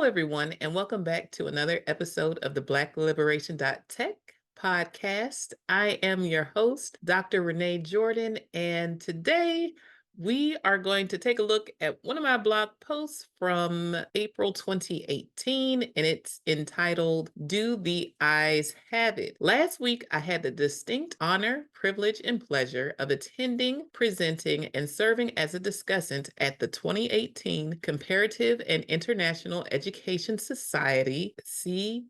everyone, and welcome back to another episode of the Black-Liberation.Tech podcast. I am your host, Dr. Renee Jordan, and today we are going to take a look at one of my blog posts from April 2018, and it's entitled, Do the Eyes Have It? Last week, I had the distinct honor, privilege, and pleasure of attending, presenting, and serving as a discussant at the 2018 Comparative and International Education Society, CIES,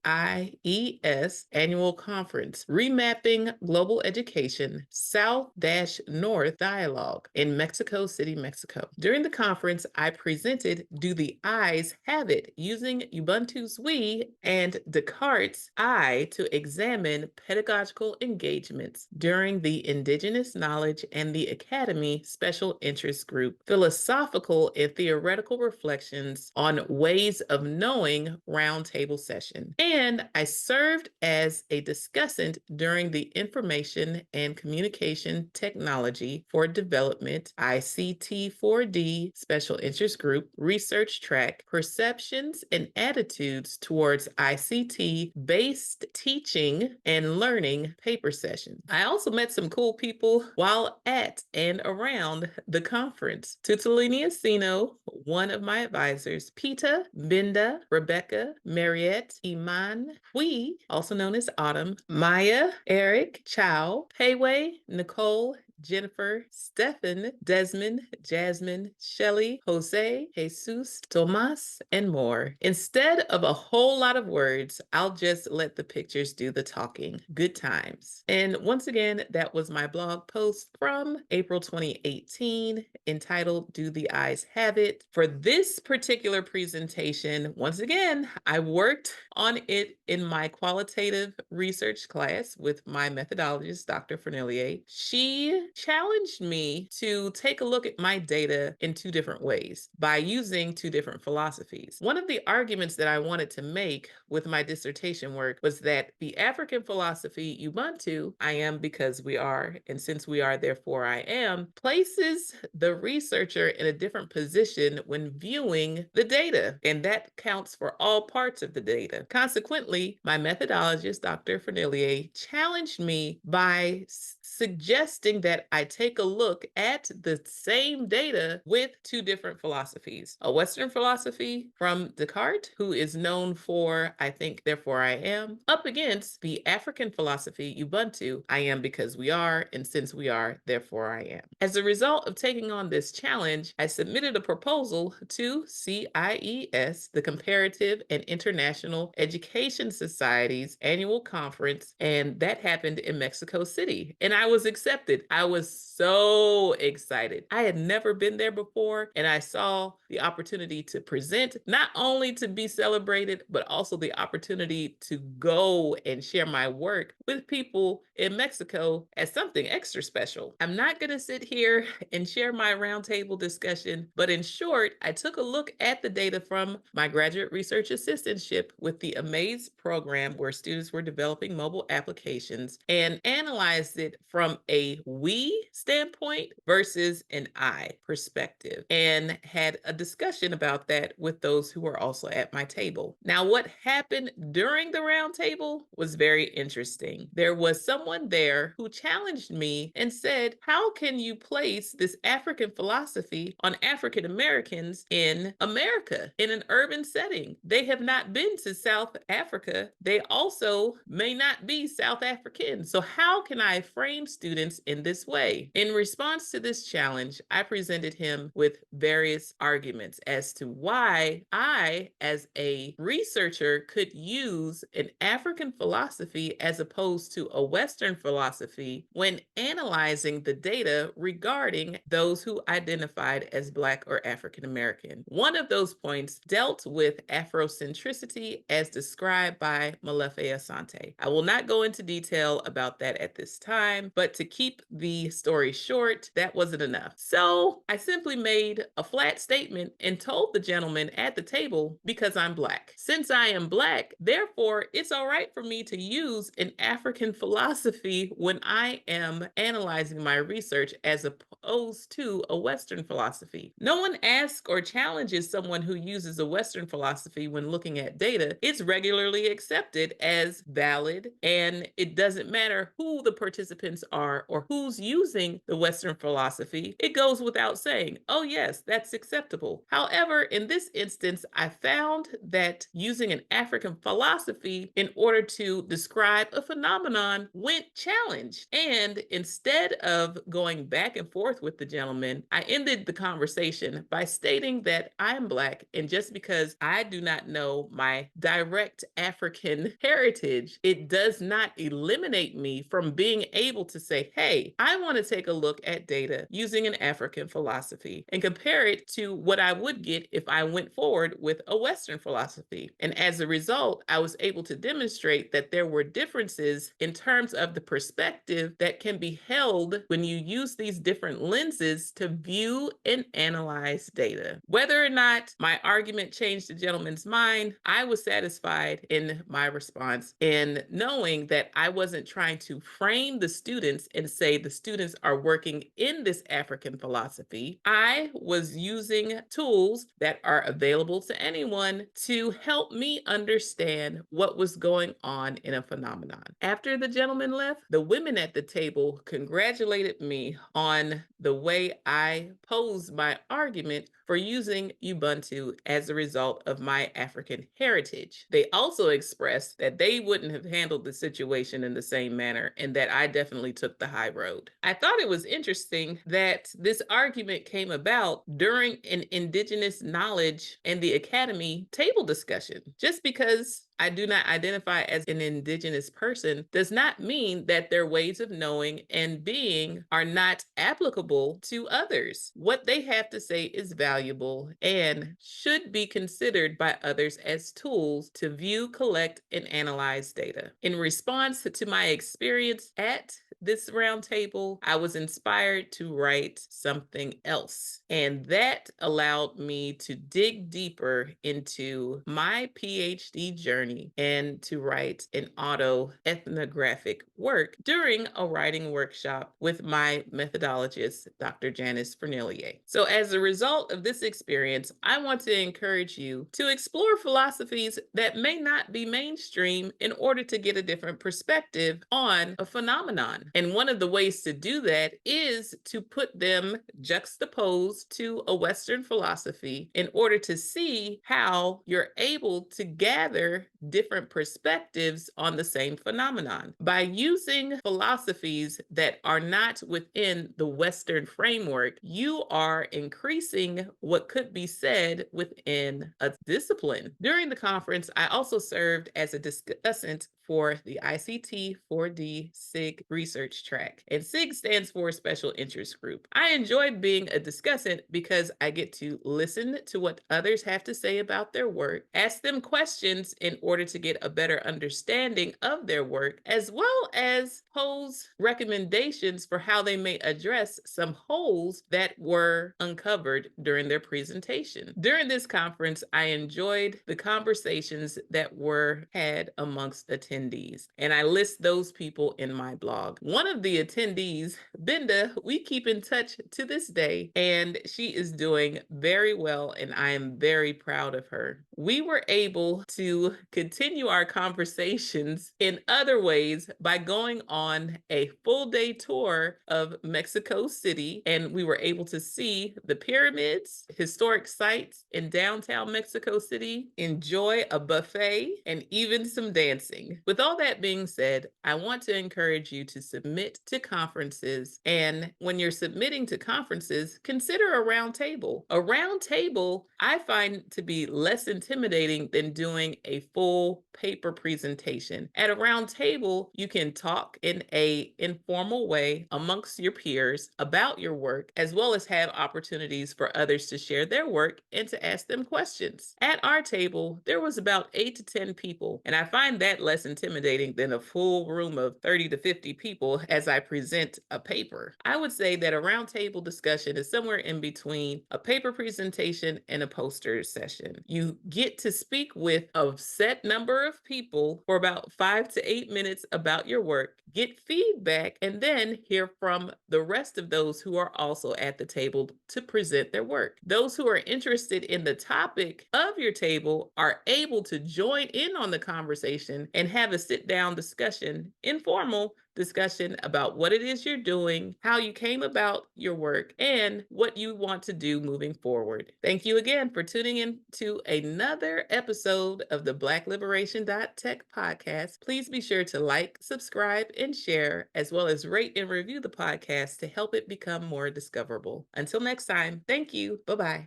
annual conference, Remapping Global Education, South-North Dialogue in Mexico City, Mexico. During the conference, I presented Do the Eyes Have It? Using Ubuntu's We and Descartes' I to examine pedagogical engagements during the Indigenous Knowledge and the Academy Special Interest Group, philosophical and theoretical reflections on ways of knowing roundtable session. And I served as a discussant during the Information and Communication Technology for Development, ICT4D Special Interest Group, Research Track, Perceptions and Attitudes Towards ICT-Based Teaching and Learning paper session. I also met some cool people while at and around the conference. Tutalini Asino, one of my advisors, Pita, Binda, Rebecca, Mariette, Iman, Hui, also known as Autumn, Maya, Eric, Chow, Payway, Nicole, Jennifer, Stephen, Desmond, Jasmine, Shelley, Jose, Jesus, Tomas, and more. Instead of a whole lot of words, I'll just let the pictures do the talking. Good times. And once again, that was my blog post from April 2018 entitled Do the Eyes Have It? For this particular presentation, once again, I worked on it in my qualitative research class with my methodologist, Dr. Fernelier. She challenged me to take a look at my data in two different ways by using two different philosophies. One of the arguments that I wanted to make with my dissertation work was that the African philosophy, Ubuntu, I am because we are, and since we are, therefore I am, places the researcher in a different position when viewing the data, and that counts for all parts of the data. Consequently, my methodologist, Dr. Fernelier, challenged me by suggesting that I take a look at the same data with two different philosophies. A Western philosophy from Descartes, who is known for I think, therefore I am, up against the African philosophy, Ubuntu, I am because we are, and since we are, therefore I am. As a result of taking on this challenge, I submitted a proposal to CIES, the Comparative and International Education Society's annual conference, and that happened in Mexico City. And I was accepted. I was so excited. I had never been there before, and I saw the opportunity to present, not only to be celebrated, but also the opportunity to go and share my work with people in Mexico as something extra special. I'm not going to sit here and share my roundtable discussion, but in short, I took a look at the data from my graduate research assistantship with the AMAZE program, where students were developing mobile applications, and analyzed it from a we standpoint versus an I perspective, and had a discussion about that with those who were also at my table. Now, what happened during the roundtable was very interesting. There was someone there who challenged me and said, how can you place this African philosophy on African Americans in America in an urban setting? They have not been to South Africa. They also may not be South African. So how can I frame students in this way? In response to this challenge, I presented him with various arguments as to why I, as a researcher, could use an African philosophy as opposed to a Western philosophy when analyzing the data regarding those who identified as Black or African American. One of those points dealt with Afrocentricity as described by Molefe Asante. I will not go into detail about that at this time, but to keep the story short, that wasn't enough. So I simply made a flat statement statement and told the gentleman at the table, because I'm Black. Since I am Black, therefore, it's all right for me to use an African philosophy when I am analyzing my research as opposed to a Western philosophy. No one asks or challenges someone who uses a Western philosophy when looking at data. It's regularly accepted as valid, and it doesn't matter who the participants are or who's using the Western philosophy. It goes without saying, oh yes, that's acceptable. However, in this instance, I found that using an African philosophy in order to describe a phenomenon went challenged. And instead of going back and forth with the gentleman, I ended the conversation by stating that I'm Black, and just because I do not know my direct African heritage, it does not eliminate me from being able to say, hey, I want to take a look at data using an African philosophy and compare it to what I would get if I went forward with a Western philosophy. And as a result, I was able to demonstrate that there were differences in terms of the perspective that can be held when you use these different lenses to view and analyze data. Whether or not my argument changed the gentleman's mind, I was satisfied in my response in knowing that I wasn't trying to frame the students and say the students are working in this African philosophy. I was using tools that are available to anyone to help me understand what was going on in a phenomenon. After the gentleman left, the women at the table congratulated me on the way I posed my argument for using Ubuntu as a result of my African heritage. They also expressed that they wouldn't have handled the situation in the same manner and that I definitely took the high road. I thought it was interesting that this argument came about during an Indigenous Knowledge and the Academy table discussion. Just because I do not identify as an Indigenous person does not mean that their ways of knowing and being are not applicable to others. What they have to say is valuable and should be considered by others as tools to view, collect, and analyze data. In response to my experience at this roundtable, I was inspired to write something else. And that allowed me to dig deeper into my PhD journey and to write an autoethnographic work during a writing workshop with my methodologist, Dr. Janice Fernelier. So as a result of this experience, I want to encourage you to explore philosophies that may not be mainstream in order to get a different perspective on a phenomenon. And one of the ways to do that is to put them juxtaposed to a Western philosophy in order to see how you're able to gather different perspectives on the same phenomenon. By using philosophies that are not within the Western framework, you are increasing what could be said within a discipline. During the conference, I also served as a discussant for the ICT 4D SIG research track. And SIG stands for Special Interest Group. I enjoy being a discussant because I get to listen to what others have to say about their work, ask them questions in order to get a better understanding of their work, as well as pose recommendations for how they may address some holes that were uncovered during their presentation. During this conference, I enjoyed the conversations that were had amongst attendees, and I list those people in my blog. One of the attendees, Binda, we keep in touch to this day, and she is doing very well, and I am very proud of her. We were able to continue our conversations in other ways by going on a full day tour of Mexico City, and we were able to see the pyramids, historic sites in downtown Mexico City, enjoy a buffet, and even some dancing. With all that being said, I want to encourage you to submit to conferences, and when you're submitting to conferences, consider a round table. A round table I find to be less intimidating than doing a full paper presentation. At a round table, you can talk in an informal way amongst your peers about your work, as well as have opportunities for others to share their work and to ask them questions. At our table, there was about 8 to 10 people, and I find that less intimidating than a full room of 30 to 50 people people as I present a paper. I would say that a roundtable discussion is somewhere in between a paper presentation and a poster session. You get to speak with a set number of people for about 5 to 8 minutes about your work, get feedback, and then hear from the rest of those who are also at the table to present their work. Those who are interested in the topic of your table are able to join in on the conversation and have a sit down discussion, informal discussion about what it is you're doing, how you came about your work, and what you want to do moving forward. Thank you again for tuning in to another episode of the Black-Liberation.Tech podcast. Please be sure to like, subscribe, and share, as well as rate and review the podcast to help it become more discoverable. Until next time, thank you. Bye-bye.